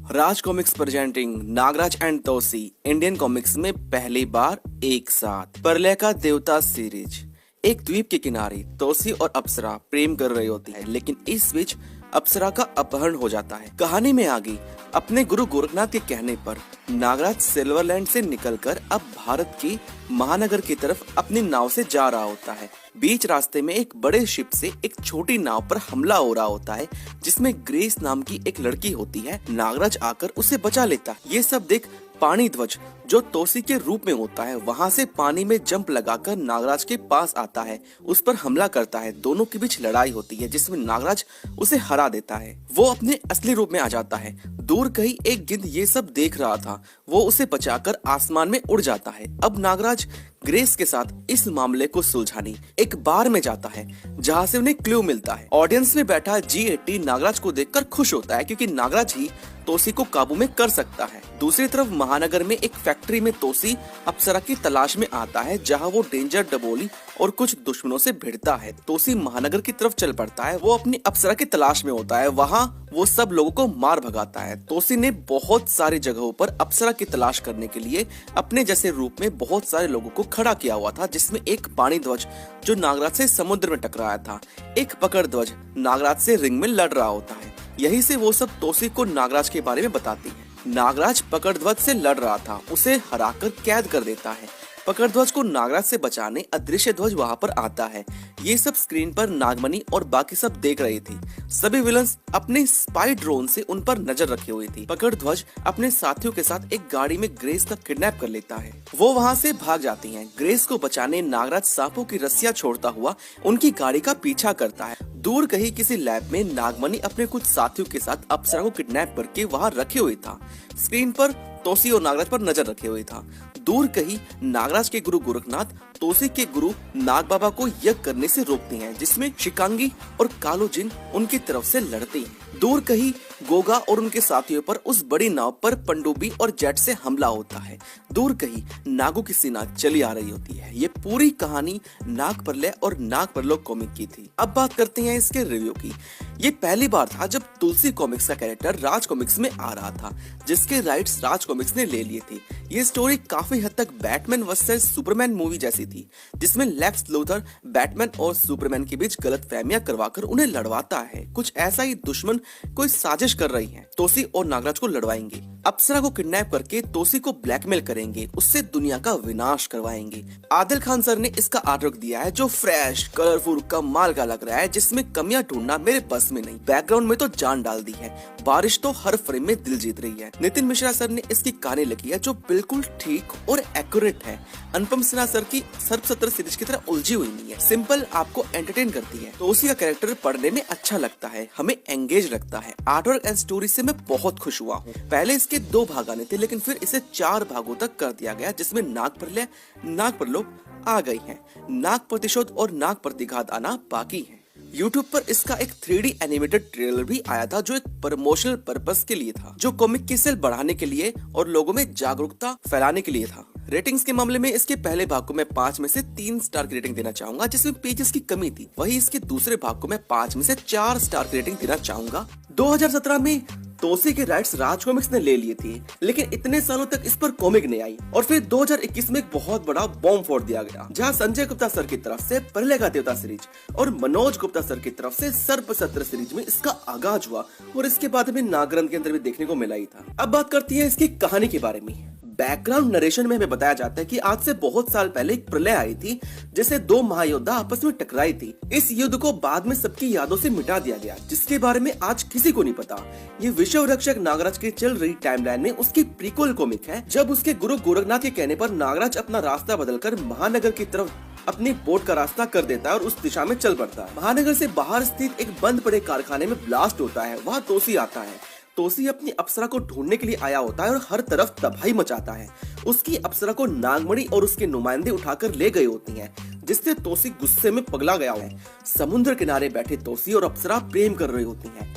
Raj comics presenting Nagraj and तोसी Indian comics में पहली बार एक साथ। प्रलय का देवता सीरीज। एक द्वीप के किनारे तोसी और अप्सरा प्रेम कर रही होती है, लेकिन इस बीच अप्सरा का अपहरण हो जाता है। कहानी में आगे अपने गुरु गोरखनाथ के कहने पर नागराज सिल्वरलैंड से निकलकर अब भारत की महानगर की तरफ अपनी नाव से जा रहा होता है। बीच रास्ते में एक बड़े शिप से एक छोटी नाव पर हमला हो रहा होता है, जिसमें ग्रेस नाम की एक लड़की होती है। नागराज आकर उसे बचा लेता है। ये सब देख पानी ध्वज, जो तोसी के रूप में होता है, वहाँ से पानी में जंप लगाकर नागराज के पास आता है, उस पर हमला करता है। दोनों के बीच लड़ाई होती है, जिसमें नागराज उसे हरा देता है। वो अपने असली रूप में आ जाता है। दूर कहीं एक गिद्ध ये सब देख रहा था, वो उसे बचाकर आसमान में उड़ जाता है। अब नागराज ग्रेस के साथ इस मामले को सुलझाने एक बार में जाता है, जहाँ से उन्हें क्लू मिलता है। ऑडियंस में बैठा G80 नागराज को देखकर खुश होता है, क्योंकि नागराज ही तोसी को काबू में कर सकता है। दूसरी तरफ महानगर में एक फैक्ट्री में तोसी अप्सरा की तलाश में आता है, जहां वो डेंजर डबोली और कुछ दुश्मनों से भिड़ता है। तोसी महानगर की तरफ चल पड़ता है। वो अपनी अप्सरा की तलाश में होता है। वहां वो सब लोगों को मार भगाता है। तोसी ने बहुत सारी जगहों पर अप्सरा की तलाश करने के लिए अपने जैसे रूप में बहुत सारे लोगों को खड़ा किया हुआ था, जिसमें एक पानी ध्वज जो नागराज से समुद्र में टकराया था, एक पकड़ ध्वज नागराज से रिंग में लड़ रहा होता है। यही से वो सब तोसी को नागराज के बारे में बताती है। नागराज पकड़ ध्वज से लड़ रहा था, उसे हराकर कैद कर देता है। पकड़ ध्वज को नागराज से बचाने अदृश्य ध्वज वहाँ पर आता है। ये सब स्क्रीन पर नागमणि और बाकी सब देख रही थी। सभी विलन्स अपने स्पाई ड्रोन से उन पर नजर रखे हुए थी। पकड़ ध्वज अपने साथियों के साथ एक गाड़ी में ग्रेस का किडनैप कर लेता है। वो वहाँ से भाग जाती हैं। ग्रेस को बचाने नागराज सांपों की रस्सियां छोड़ता हुआ उनकी गाड़ी का पीछा करता है। दूर कहीं किसी लैब में नागमणि अपने कुछ साथियों के साथ अप्सरा को किडनैप करके वहाँ रखे हुए था। स्क्रीन पर तोसी और नागराज पर नजर रखे हुए था। दूर कहीं नागराज के गुरु गोरखनाथ तोसी के गुरु नाग बाबा को यज्ञ करने से रोकते हैं, जिसमें शिकांगी और कालो जिन उनकी तरफ से लड़ते हैं। दूर कहीं गोगा और उनके साथियों पर उस बड़ी नाव पर पंडुबी और जेट से हमला होता है। दूर कहीं नागों की सेना चली आ रही होती है। ये पूरी कहानी नाग प्रलय और नाग परलोक कॉमिक की थी। अब बात करते हैं इसके रिव्यू की। ये पहली बार था जब तुलसी कॉमिक्स का कैरेक्टर राज कॉमिक्स में आ रहा था, जिसके राइट्स राज कॉमिक्स ने ले लिए थे। ये स्टोरी काफी हद तक बैटमैन वर्सेस सुपरमैन मूवी जैसी थी, जिसमें लेक्स लूथर बैटमैन और सुपरमैन के बीच गलतफहमियां करवाकर उन्हें लड़वाता है। कुछ ऐसा ही दुश्मन कोई साजिश कर रही है। तोसी और नागराज को लड़वाएंगे, अप्सरा को किडनैप करके तोसी को ब्लैकमेल करेंगे, उससे दुनिया का विनाश करवाएंगे। आदिल खान सर ने इसका आर्टवर्क दिया है, जो फ्रेश कलरफुल कमाल का लग रहा है, जिसमें कमियां ढूंढना मेरे बस में नहीं। बैकग्राउंड में तो जान डाल दी है। बारिश तो हर फ्रेम में दिल जीत रही है। नितिन मिश्रा सर ने इसकी कहानी लिखी है, जो बिल्कुल ठीक और एक्यूरेट है। अनुपम सिन्हा सर की सर्प सीरीज की तरह उलझी हुई नहीं है। सिंपल आपको एंटरटेन करती है। तोसी का कैरेक्टर पढ़ने में अच्छा लगता है, हमें एंगेज रखता है। आर्टवर्क एंड स्टोरी से मैं बहुत खुश हुआ हूँ। पहले इसके 2 भाग आने थे, लेकिन फिर इसे 4 भागों तक कर दिया गया, जिसमें नाग प्रलय, नाग परलोक आ गई है। नाग प्रतिशोध और नाग प्रतिघात आना बाकी है। YouTube पर इसका एक 3D एनिमेटेड ट्रेलर भी आया था, जो एक प्रमोशनल पर्पस के लिए था, जो कॉमिक की सेल बढ़ाने के लिए और लोगों में जागरूकता फैलाने के लिए था। रेटिंग्स के मामले में इसके पहले भाग को मैं 5 में से 3 स्टार की रेटिंग देना चाहूंगा, जिसमें पेजेस की कमी थी। वही इसके दूसरे भाग को मैं 5 में से 4 स्टार की रेटिंग देना चाहूंगा। 2017 में तोसी के राइट्स राज कॉमिक्स ने ले लिए थे, लेकिन इतने सालों तक इस पर कॉमिक नहीं आई, और फिर 2021 में एक बहुत बड़ा बॉम्ब फोड़ दिया गया, जहां संजय गुप्ता सर की तरफ से प्रलय का देवता सीरीज और मनोज गुप्ता सर की तरफ से सर्प सत्र सीरीज में इसका आगाज हुआ, और इसके बाद में नागरंथ के अंदर भी देखने को मिला ही था। अब बात करती है इसकी कहानी के बारे में। बैकग्राउंड नरेशन में हमें बताया जाता है कि आज से बहुत साल पहले एक प्रलय आई थी, जिसे 2 महायोद्धा आपस में टकराई थी। इस युद्ध को बाद में सबकी यादों से मिटा दिया गया, जिसके बारे में आज किसी को नहीं पता। ये विश्व रक्षक नागराज की चल रही टाइमलाइन में उसकी प्रीक्वल कॉमिक है, जब उसके गुरु गोरखनाथ के कहने पर नागराज अपना रास्ता बदलकर महानगर की तरफ अपनी बोट का रास्ता कर देता है और उस दिशा में चल पड़ता है। महानगर से बाहर स्थित एक बंद पड़े कारखाने में ब्लास्ट होता है। वहाँ तोसी आता है। तोसी अपनी अप्सरा को ढूंढने के लिए आया होता है और हर तरफ तबाही मचाता है। उसकी अप्सरा को नागमणि और उसके नुमाइंदे उठाकर ले गए होती हैं, जिससे तोसी गुस्से में पगला गया है। समुद्र किनारे बैठे तोसी और अप्सरा प्रेम कर रही होती हैं।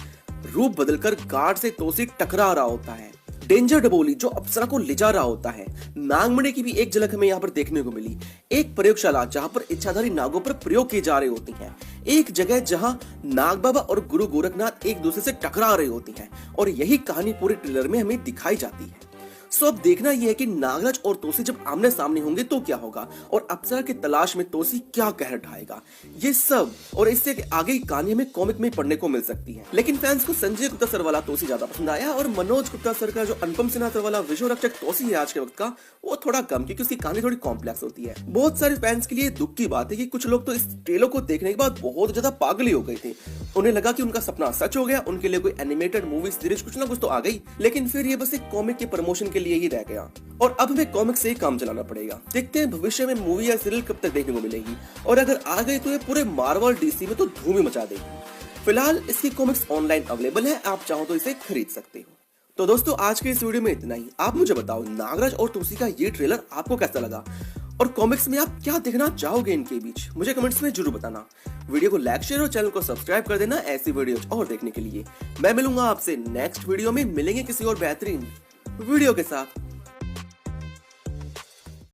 रूप बदलकर गार्ड से तोसी टकरा रहा होता है। डेंजर डबोली जो अप्सरा को ले जा रहा होता है। नागमणि की भी एक झलक हमें यहाँ पर देखने को मिली। एक प्रयोगशाला जहाँ पर इच्छाधारी नागों पर प्रयोग किए जा रहे होते हैं। एक जगह जहाँ नाग बाबा और गुरु गोरखनाथ एक दूसरे से टकरा रहे होती हैं और यही कहानी पूरे ट्रेलर में हमें दिखाई जाती है। सो अब देखना यह है कि नागराज और तोसी जब आमने सामने होंगे तो क्या होगा और अप्सरा की तलाश में तोसी क्या कहर ढाएगा। ये सब और इससे आगे की कहानी हमें कॉमिक में पढ़ने को मिल सकती है। लेकिन फैंस को संजय गुप्ता सर वाला तोसी ज्यादा पसंद आया और मनोज गुप्ता सर का जो अनुपम सिन्हा सर वाला विश्व रक्षक तोसी है आज के वक्त का, वो थोड़ा कम, क्योंकि उसकी कहानी थोड़ी कॉम्प्लेक्स होती है। बहुत सारे फैंस के लिए दुख की बात है कि कुछ लोग तो इस ट्रेलर को देखने के बाद बहुत ज्यादा पागल ही हो गए थे। उन्हें लगा कि उनका सपना सच हो गया, उनके लिए कोई एनिमेटेड मूवी सीरीज कुछ ना कुछ तो आ गई, लेकिन फिर ये बस एक कॉमिक के प्रमोशन के लिए ही रह गया और अब हमें कॉमिक से ही काम चलाना पड़ेगा। देखते हैं भविष्य में मूवी या सीरियल कब तक देखने को मिलेगी और अगर आ गई तो ये पूरे मार्वल डीसी में तो धूम ही मचा देगी। फिलहाल इसकी कॉमिक्स ऑनलाइन अवेलेबल है, आप चाहो तो इसे खरीद सकते हो। तो दोस्तों आज के इस वीडियो में इतना ही। आप मुझे बताओ नागराज और तोसी का ये ट्रेलर आपको कैसा लगा और कॉमिक्स में आप क्या देखना चाहोगे इनके बीच, मुझे कमेंट्स में जरूर बताना। वीडियो को लाइक शेयर और चैनल को सब्सक्राइब कर देना ऐसी वीडियोस और देखने के लिए। मैं मिलूंगा आपसे नेक्स्ट वीडियो में, मिलेंगे किसी और बेहतरीन वीडियो के साथ।